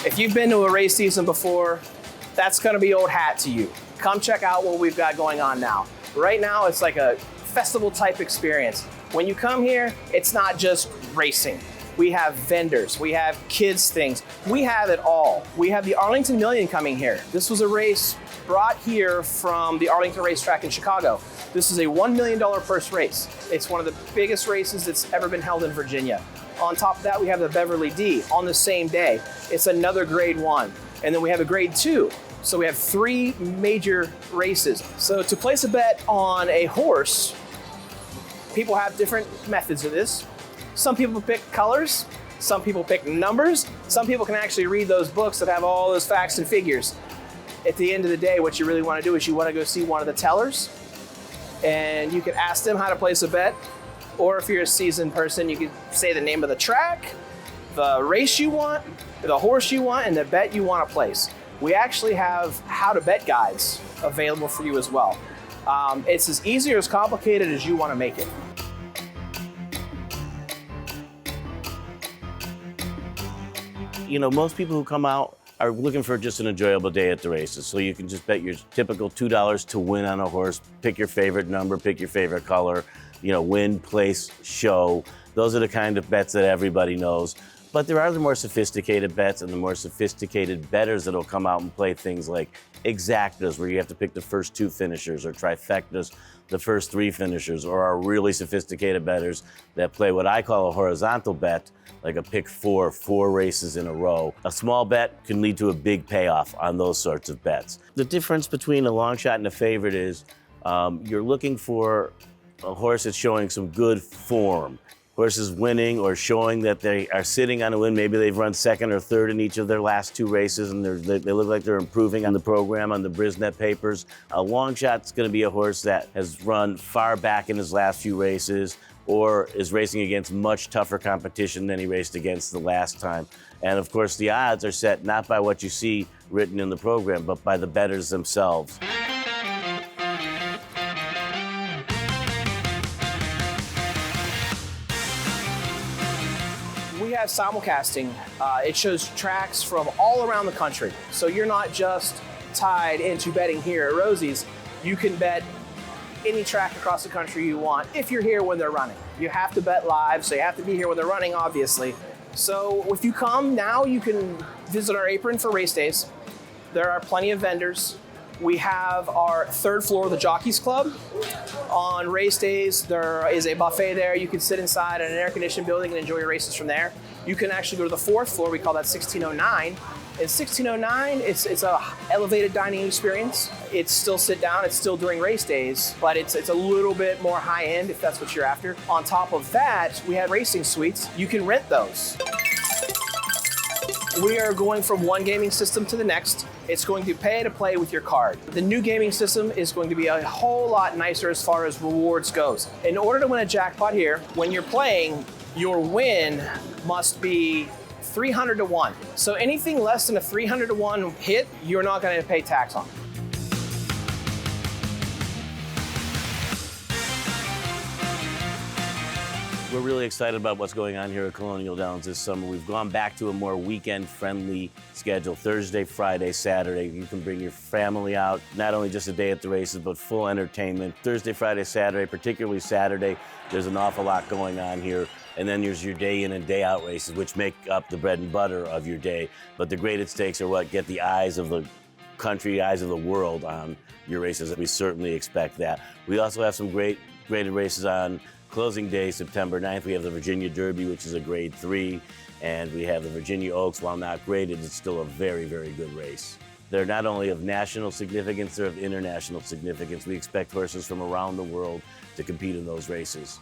If you've been to a race season before, that's gonna be old hat to you. Come check out what we've got going on now. Right now, it's like a festival type experience. When you come here, it's not just racing. We have vendors, we have kids things, we have it all. We have the Arlington Million coming here. This was a race brought here from the Arlington racetrack in Chicago. This is a $1 million purse race. It's one of the biggest races that's ever been held in Virginia. On top of that, we have the Beverly D on the same day. It's another grade 1. And then we have a grade 2. So we have 3 major races. So to place a bet on a horse, people have different methods of this. Some people pick colors, some people pick numbers, some people can actually read those books that have all those facts and figures. At the end of the day, what you really want to do is you want to go see one of the tellers, and you can ask them how to place a bet. Or if you're a seasoned person, you can say the name of the track, the race you want, the horse you want, and the bet you want to place. We actually have how to bet guides available for you as well. It's as easy or as complicated as you want to make it. You know, most people who come out are looking for just an enjoyable day at the races. So you can just bet your typical $2 to win on a horse, pick your favorite number, pick your favorite color, you know, win, place, show. Those are the kind of bets that everybody knows. But there are the more sophisticated bets and the more sophisticated bettors that'll come out and play things like exactas, where you have to pick the first 2 finishers, or trifectas, the first 3 finishers, or our really sophisticated bettors that play what I call a horizontal bet, like a pick 4 races in a row. A small bet can lead to a big payoff on those sorts of bets. The difference between a long shot and a favorite is you're looking for a horse that's showing some good form. Horses winning or showing that they are sitting on a win. Maybe they've run 2nd or 3rd in each of their last 2 races, and they look like they're improving on the program, on the Brisnet papers. A long shot's going to be a horse that has run far back in his last few races, or is racing against much tougher competition than he raced against the last time. And of course, the odds are set not by what you see written in the program, but by the bettors themselves. We have simulcasting. It shows tracks from all around the country. So you're not just tied into betting here at Rosie's. You can bet any track across the country you want if you're here when they're running. You have to bet live, so you have to be here when they're running, obviously. So if you come now, you can visit our apron for race days. There are plenty of vendors. We have our 3rd floor of the Jockeys Club. On race days, there is a buffet there. You can sit inside in an air-conditioned building and enjoy your races from there. You can actually go to the 4th floor. We call that 1609. In 1609, it's a elevated dining experience. It's still sit down, it's still during race days, but it's a little bit more high end if that's what you're after. On top of that, we have racing suites. You can rent those. We are going from one gaming system to the next. It's going to pay to play with your card. The new gaming system is going to be a whole lot nicer as far as rewards goes. In order to win a jackpot here, when you're playing, your win must be 300 to 1. So anything less than a 300 to 1 hit, you're not going to pay tax on. We're really excited about what's going on here at Colonial Downs this summer. We've gone back to a more weekend-friendly schedule, Thursday, Friday, Saturday. You can bring your family out, not only just a day at the races, but full entertainment. Thursday, Friday, Saturday, particularly Saturday, there's an awful lot going on here. And then there's your day in and day out races, which make up the bread and butter of your day. But the graded stakes are what get the eyes of the country, eyes of the world on your races. We certainly expect that. We also have some great graded races on closing day, September 9th. We have the Virginia Derby, which is a grade 3, and we have the Virginia Oaks. While not graded, it's still a very, very good race. They're not only of national significance, they're of international significance. We expect horses from around the world to compete in those races.